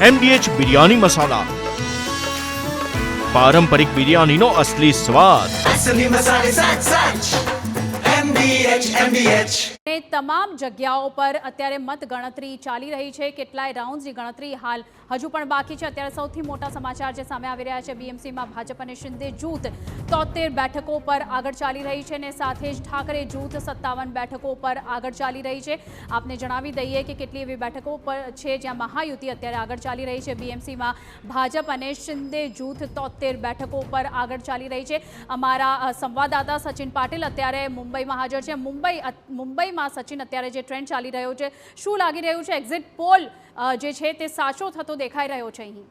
MDH biryani મસાલા, પારંપરિક બિરયાનીનો અસલી સ્વાદ। असली मसाले सच सच MDH તમામ જગ્યાઓ પર અત્યારે મતગણતરી ચાલી રહી છે। કેટલાય રાઉન્ડ્સની ગણતરી હાલ હજુ પણ બાકી છે। અત્યારે સૌથી મોટા સમાચાર જે સામે આવી રહ્યા છે, BMCમાં ભાજપ અને શિંદે જૂથ 73 બેઠકો પર આગળ ચાલી રહી છે અને સાથે જ ઠાકરે જૂથ 57 બેઠકો પર આગળ ચાલી રહી છે। આપને જણાવી દઈએ કે કેટલી એવી બેઠકો પર છે જ્યાં મહાયુતિ અત્યારે આગળ ચાલી રહી છે। BMCમાં ભાજપ અને શિંદે જૂથ 73 બેઠકો પર આગળ ચાલી રહી છે। અમારા સંવાદદાતા સચિન પાટીલ અત્યારે મુંબઈમાં હાજર છે। મુંબઈમાં સચિન અત્યારે જે ટ્રેન્ડ ચાલી રહ્યો છે, શું લાગી રહ્યું છે? એક્ઝિટ પોલ જે છે તે સાચો થતો દેખાઈ રહ્યો છે અહીં?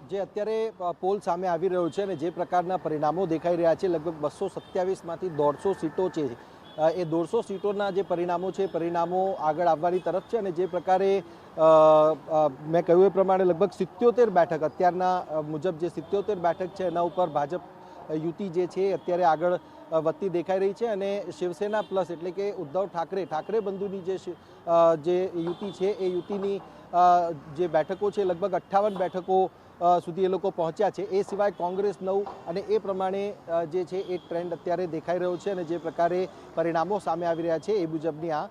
જે અત્યારે પોલ સામે આવી રહ્યો છે અને જે પ્રકારના પરિણામો દેખાઈ રહ્યા છે, લગભગ 227માંથી 150 સીટો છે, એ 150 સીટોના જે પરિણામો છે, પરિણામો આગળ આવવાની તરફ છે। અને જે પ્રકારે મેં કહ્યું એ પ્રમાણે લગભગ 77 બેઠક અત્યારના મુજબ જે 77 બેઠક છે એના ઉપર ભાજપ યુતિ જે છે અત્યારે આગળ વધતી દેખાઈ રહી છે। અને શિવસેના પ્લસ એટલે કે ઉદ્ધવ ઠાકરે બંધુની જે યુતિ છે એ યુતિની જે બેઠકો છે લગભગ 58 બેઠકો સુધી એ લોકો પહોંચ્યા છે। એ સિવાય કોંગ્રેસ 9 અને એ પ્રમાણે જે છે એ ટ્રેન્ડ અત્યારે દેખાઈ રહ્યો છે। અને જે પ્રકારે પરિણામો સામે આવી રહ્યા છે એ મુજબની આ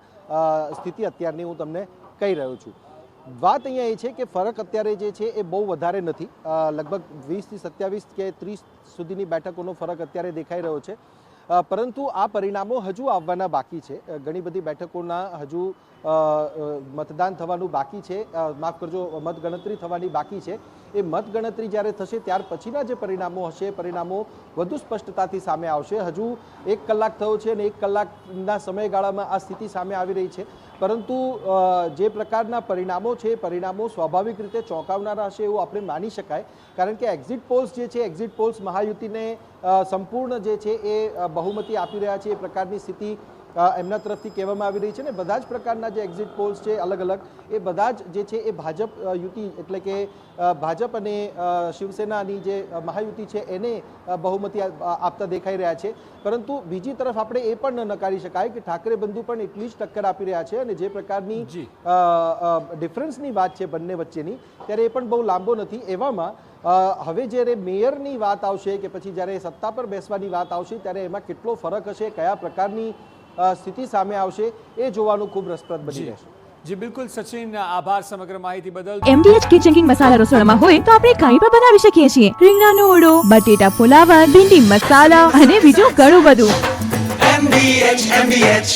સ્થિતિ અત્યારની હું તમને કહી રહ્યો છું। વાત અહીંયા એ છે કે ફરક અત્યારે જે છે એ બહુ વધારે નથી, લગભગ 20થી 27 કે 30 સુધીની બેઠકોનો ફરક અત્યારે દેખાઈ રહ્યો છે। પરંતુ આ પરિણામો હજુ આવવાના બાકી છે। ઘણી બધી બેઠકોના હજુ મતદાન થવાનું બાકી છે, માફ કરજો, મતગણતરી થવાની બાકી છે। એ મતગણતરી જ્યારે થશે ત્યાર પછીના જે પરિણામો હશે, પરિણામો વધુ સ્પષ્ટતાથી સામે આવશે। હજુ 1 કલાક થયો છે અને 1 કલાકના સમયગાળામાં આ સ્થિતિ સામે આવી રહી છે। પરંતુ જે પ્રકારના પરિણામો છે, પરિણામો સ્વાભાવિક રીતે ચોંકાવનારા હશે એવું આપણે માની શકાય। કારણ કે એક્ઝિટ પોલ્સ જે છે, એક્ઝિટ પોલ્સ મહાયુતિને સંપૂર્ણ જે છે એ બહુમતી આપી રહ્યા છે, એ પ્રકારની સ્થિતિ એમના તરફથી કહેવામાં આવી રહી છે। ને બધા જ પ્રકારના જે એક્ઝિટ પોલ્સ છે અલગ અલગ, એ બધા જ જે છે એ ભાજપ યુતિ એટલે કે ભાજપ અને શિવસેનાની જે મહાયુતિ છે એને બહુમતી આપતા દેખાઈ રહ્યા છે। પરંતુ બીજી તરફ આપણે એ પણ ન નકારી શકાય કે ઠાકરે બંધુ પણ એટલી જ ટક્કર આપી રહ્યા છે। અને જે પ્રકારની ડિફરન્સની વાત છે બંને વચ્ચેની, ત્યારે એ પણ બહુ લાંબો નથી। એવામાં હવે જ્યારે મેયરની વાત આવશે કે પછી જ્યારે સત્તા પર બેસવાની વાત આવશે ત્યારે એમાં કેટલો ફરક હશે, કયા પ્રકારની સ્થિતિ સામે આવશે, એ જોવાનું ખૂબ રસપ્રદ બની રહેશે। જી બિલકુલ સચિન, આભાર સમગ્ર માહિતી બદલ। MDH કિચન કિંગ મસાલા રસોડામાં હોય તો આપણે કંઈ પણ બનાવી શકીએ છીએ। રીંગણાનો ઓળો, બટેટા ફુલાવર, ભીંડી મસાલા અને બીજું ઘણું બધું। MDH